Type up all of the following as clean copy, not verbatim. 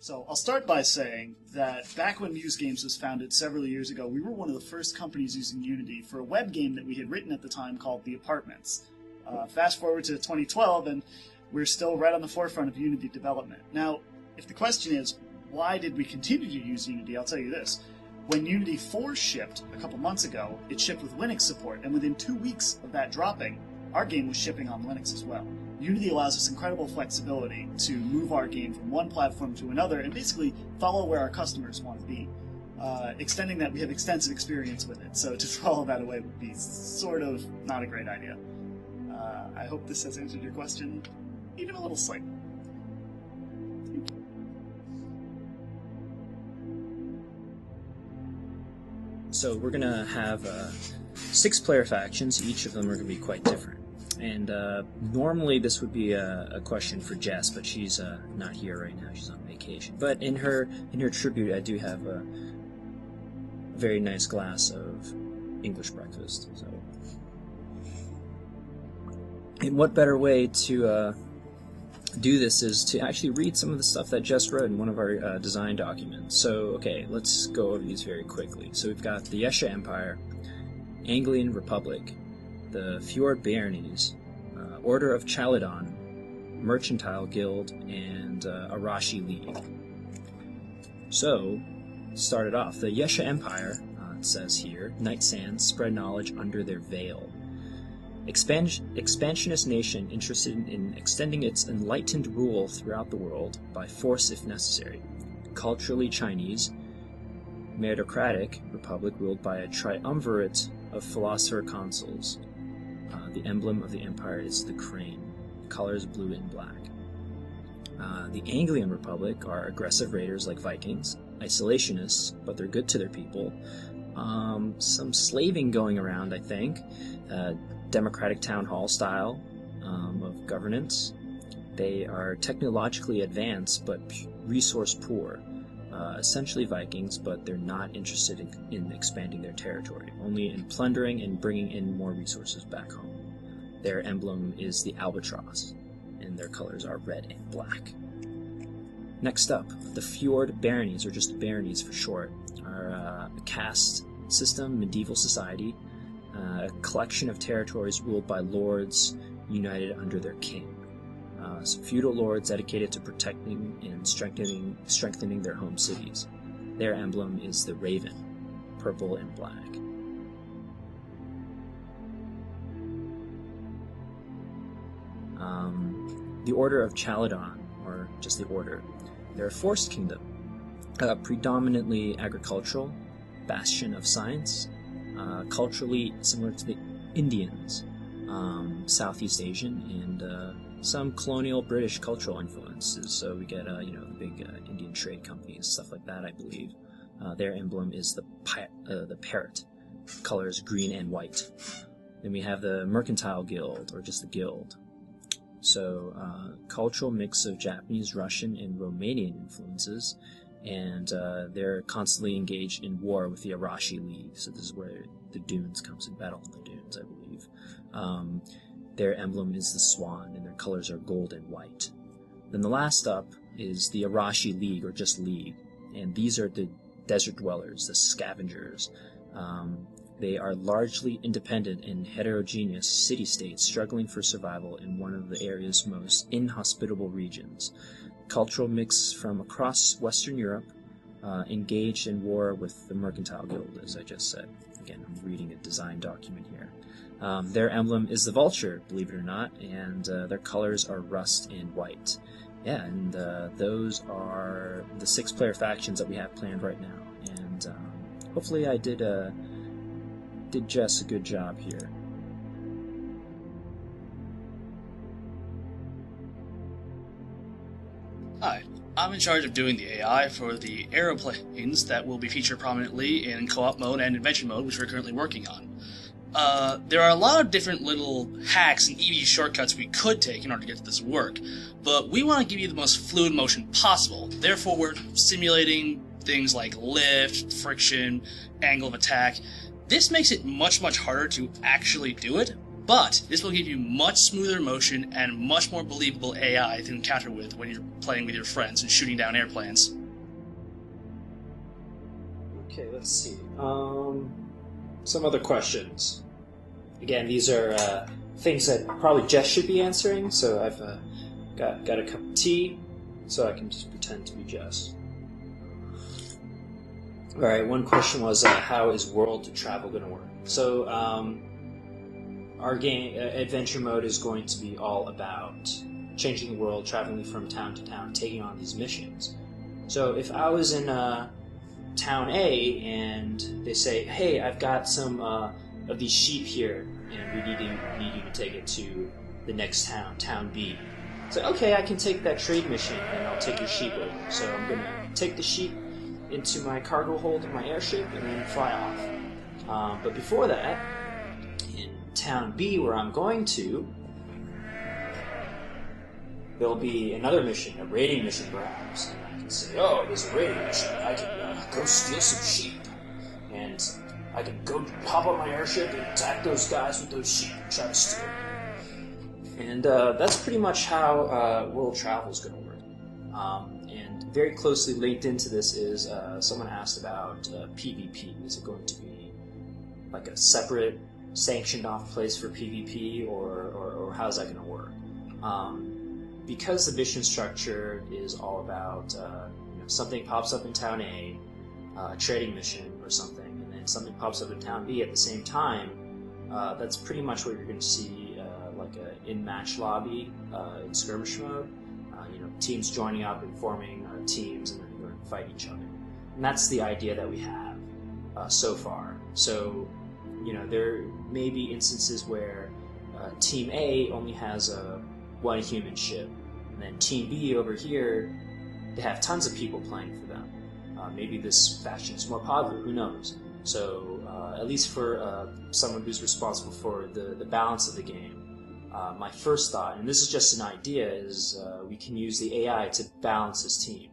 So I'll start by saying that back when Muse Games was founded several years ago, we were one of the first companies using Unity for a web game that we had written at the time called The Apartments. Fast forward to 2012, and we're still right on the forefront of Unity development. Now, if the question is, why did we continue to use Unity, I'll tell you this. When Unity 4 shipped a couple months ago, it shipped with Linux support, and within 2 weeks of that dropping, our game was shipping on Linux as well. Unity allows us incredible flexibility to move our game from one platform to another and basically follow where our customers want to be. Extending that, we have extensive experience with it, so to throw that away would be sort of not a great idea. I hope this has answered your question, even a little slightly. So we're going to have 6 player factions. Each of them are going to be quite different. And normally this would be a question for Jess, but she's not here right now. She's on vacation. But in her tribute, I do have a very nice glass of English breakfast. So, and what better way to do this is to actually read some of the stuff that Jess wrote in one of our design documents. So, okay, let's go over these very quickly. So we've got the Yesha Empire, Anglian Republic, the Fjord Baronies, Order of Chaladon, Mercantile Guild, and Arashi League. So, started off, the Yesha Empire, it says here, Night Sands spread knowledge under their veil. Expansionist nation interested in extending its enlightened rule throughout the world by force if necessary. Culturally Chinese, meritocratic republic ruled by a triumvirate of philosopher consuls. The emblem of the empire is the crane. The color is blue and black. The Anglian Republic are aggressive raiders like Vikings, isolationists, but they're good to their people. Some slaving going around, I think. Democratic town hall style of governance. They are technologically advanced but resource poor. Essentially Vikings, but they're not interested in expanding their territory, only in plundering and bringing in more resources back home. Their emblem is the albatross, and their colors are red and black. Next up, the Fjord Baronies, or just Baronies for short, are a caste system, medieval society, a collection of territories ruled by lords united under their king. So feudal lords dedicated to protecting and strengthening their home cities. Their emblem is the raven, purple and black. The Order of Chaladon, or just the Order, they're a forest kingdom, predominantly agricultural, bastion of science, culturally similar to the Indians, Southeast Asian, and some colonial British cultural influences. So we get, the big Indian trade companies, stuff like that, I believe. Their emblem is the parrot. Colors green and white. Then we have the Mercantile Guild, or just the Guild. So, cultural mix of Japanese, Russian, and Romanian influences, and they're constantly engaged in war with the Arashi League. So this is where the Dunes comes in, battle in the Dunes, I believe. Their emblem is the swan, and their colors are gold and white. Then the last up is the Arashi League, or just League, and these are the desert dwellers, the scavengers. They are largely independent and heterogeneous city-states struggling for survival in one of the area's most inhospitable regions. Cultural mix from across Western Europe, engaged in war with the Mercantile Guild, as I just said. Again, I'm reading a design document here. Their emblem is the vulture, believe it or not, and their colors are rust and white. Yeah, and those are the 6-player factions that we have planned right now. And hopefully I did Jess a good job here. Hi, I'm in charge of doing the AI for the aeroplanes that will be featured prominently in co-op mode and invention mode, which we're currently working on. There are a lot of different little hacks and easy shortcuts we could take in order to get this to work, but we want to give you the most fluid motion possible. Therefore, we're simulating things like lift, friction, angle of attack. This makes it much, much harder to actually do it, But this will give you much smoother motion and much more believable AI to encounter with when you're playing with your friends and shooting down airplanes. Okay, let's see. Some other questions. Again, these are things that probably Jess should be answering, so I've got a cup of tea, so I can just pretend to be Jess. Alright, one question was, how is world to travel going to work? So, our game, adventure mode, is going to be all about changing the world, traveling from town to town, taking on these missions. So if I was in town A and they say, hey, I've got some of these sheep here, and we need you to take it to the next town, town B. So, okay, I can take that trade mission, and I'll take your sheep over. So I'm going to take the sheep into my cargo hold of my airship and then fly off. But before that, in town B, where I'm going to, there'll be another mission, a raiding mission perhaps. And I can say, oh, there's a raiding mission. I can go steal some sheep. And I can go hop on my airship and attack those guys with those sheep and try to steal them. And that's pretty much how world travel is going to work. And very closely linked into this is someone asked about PvP. Is it going to be like a separate sanctioned off place for PvP, or how's that going to work? Because the mission structure is all about something pops up in town A, a trading mission or something, and then something pops up in town B at the same time, that's pretty much what you're going to see like a in-match lobby in skirmish mode. Teams joining up and forming teams and then going to fight each other. And that's the idea that we have so far. So, there may be instances where Team A only has one human ship, and then Team B over here, they have tons of people playing for them. Maybe this faction is more popular, who knows? So, at least for someone who's responsible for the balance of the game, my first thought, and this is just an idea, is we can use the AI to balance this team.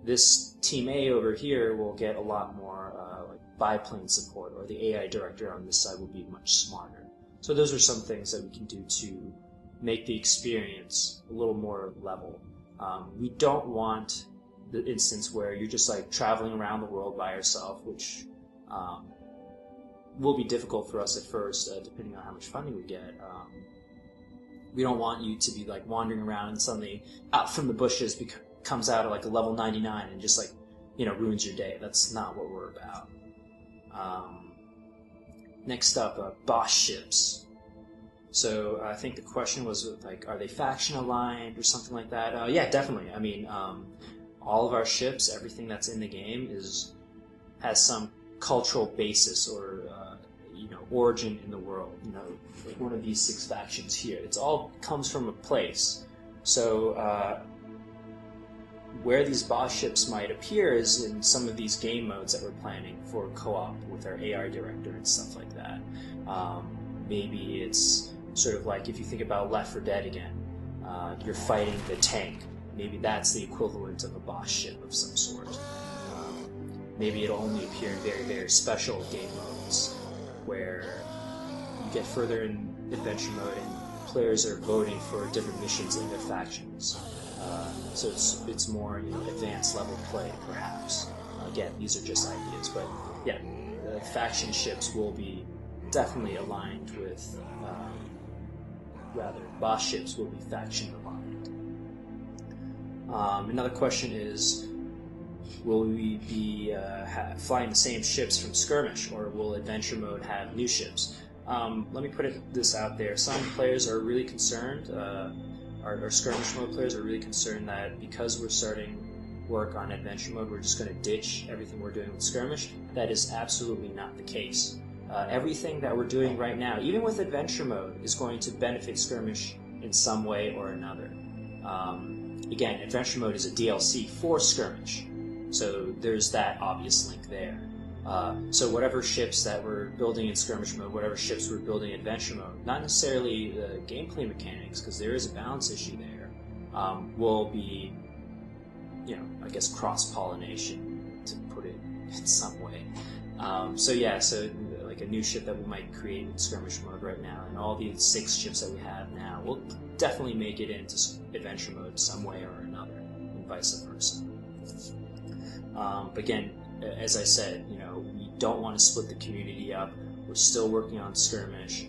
This Team A over here will get a lot more like biplane support, or the AI director on this side will be much smarter. So those are some things that we can do to make the experience a little more level. We don't want the instance where you're just like traveling around the world by yourself, which will be difficult for us at first, depending on how much funding we get. We don't want you to be like wandering around and suddenly out from the bushes comes out at like a level 99 and just like ruins your day. That's not what we're about. Next up, BAUS ships. So I think the question was like, are they faction aligned or something like that? Yeah, definitely. I mean, all of our ships, everything that's in the game has some cultural basis or origin in the world. Like one of these 6 factions here. It all comes from a place. So where these BAUS ships might appear is in some of these game modes that we're planning for co-op with our AR director and stuff like that. Maybe it's sort of like if you think about Left 4 Dead again, you're fighting the tank. Maybe that's the equivalent of a BAUS ship of some sort. Maybe it'll only appear in very, very special game modes where you get further in adventure mode and players are voting for different missions in their factions. So it's more advanced level play, perhaps. Again, these are just ideas, but yeah, the faction ships will be definitely aligned with, BAUS ships will be faction aligned. Another question is, will we be flying the same ships from Skirmish, or will adventure mode have new ships? Let me put this out there. Some players are really concerned, our Skirmish mode players are really concerned that because we're starting work on adventure mode, we're just going to ditch everything we're doing with Skirmish. That is absolutely not the case. Everything that we're doing right now, even with adventure mode, is going to benefit Skirmish in some way or another. Again, adventure mode is a DLC for Skirmish, so there's that obvious link there. So whatever ships that we're building in skirmish mode, whatever ships we're building in adventure mode, not necessarily the gameplay mechanics, because there is a balance issue there, will be, I guess cross-pollination, to put it in some way. So like a new ship that we might create in skirmish mode right now, and all the 6 ships that we have now, we'll definitely make it into adventure mode some way or another, and vice versa. But again, as I said, we don't want to split the community up. We're still working on skirmish.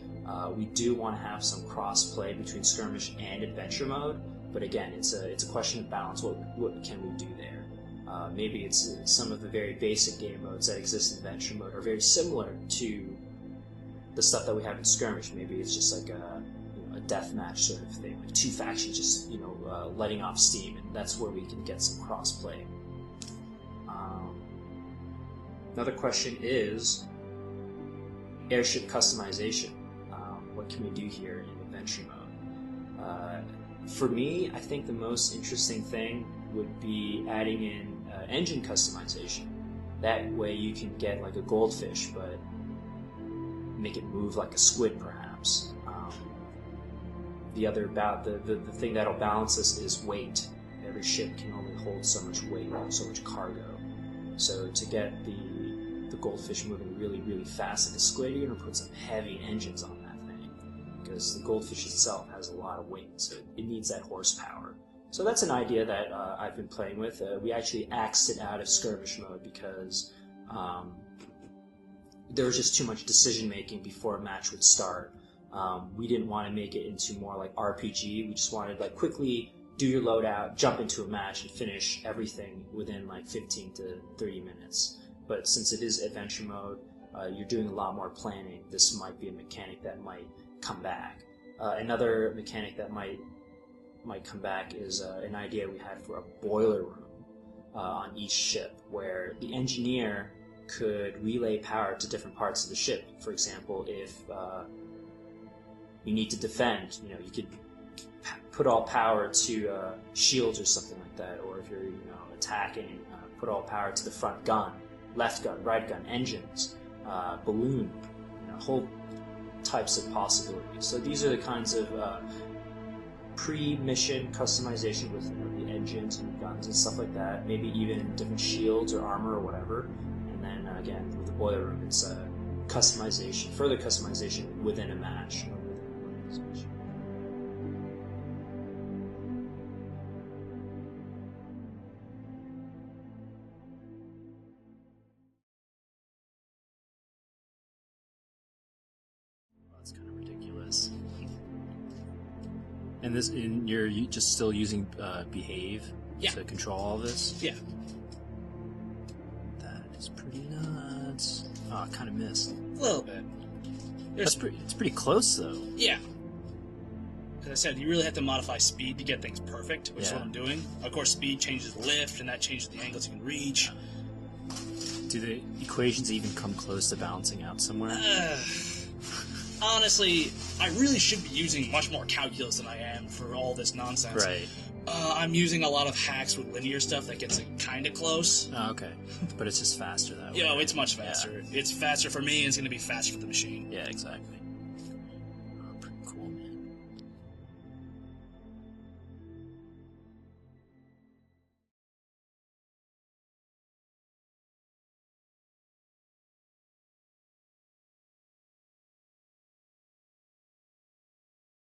We do want to have some cross-play between skirmish and adventure mode, but again, it's a question of balance. What can we do there? Maybe it's some of the very basic game modes that exist in adventure mode are very similar to the stuff that we have in skirmish. Maybe it's just like a deathmatch sort of thing, like 2 factions just letting off steam, and that's where we can get some cross-play. Another question is airship customization. What can we do here in adventure mode? For me, I think the most interesting thing would be adding in engine customization. That way you can get like a goldfish, but make it move like a squid, perhaps. The thing that'll balance this is weight. Every ship can only hold so much weight, so much cargo. So to get the goldfish moving really, really fast like a squid, you're going to put some heavy engines on that thing, because the goldfish itself has a lot of weight, so it needs that horsepower. So that's an idea that I've been playing with. We actually axed it out of skirmish mode because there was just too much decision making before a match would start. We didn't want to make it into more like RPG. We just wanted like quickly do your loadout, jump into a match, and finish everything within like 15 to 30 minutes. But since it is adventure mode, you're doing a lot more planning. This might be a mechanic that might come back. Another mechanic that might come back is an idea we had for a boiler room on each ship, where the engineer could relay power to different parts of the ship. For example, if you need to defend, you could put all power to shields or something like that, or if you're attacking, put all power to the front gun, left gun, right gun, engines, balloon, whole types of possibilities. So these are the kinds of pre-mission customization with the engines and guns and stuff like that, maybe even different shields or armor or whatever. And then again, with the boiler room, it's customization, further customization within a match or within an organization. That's kind of ridiculous. And you're just still using behave to control all this? Yeah. That is pretty nuts. Oh, I kind of missed. A little bit. It's pretty close, though. Yeah. As I said, you really have to modify speed to get things perfect, which is what I'm doing. Of course, speed changes lift, and that changes the angles you can reach. Do the equations even come close to balancing out somewhere? Honestly, I really should be using much more calculus than I am for all this nonsense. Right. I'm using a lot of hacks with linear stuff that gets it kind of close. Oh, okay. But it's just faster that way. It's much faster. Yeah. It's faster for me, and it's going to be faster for the machine. Yeah, exactly.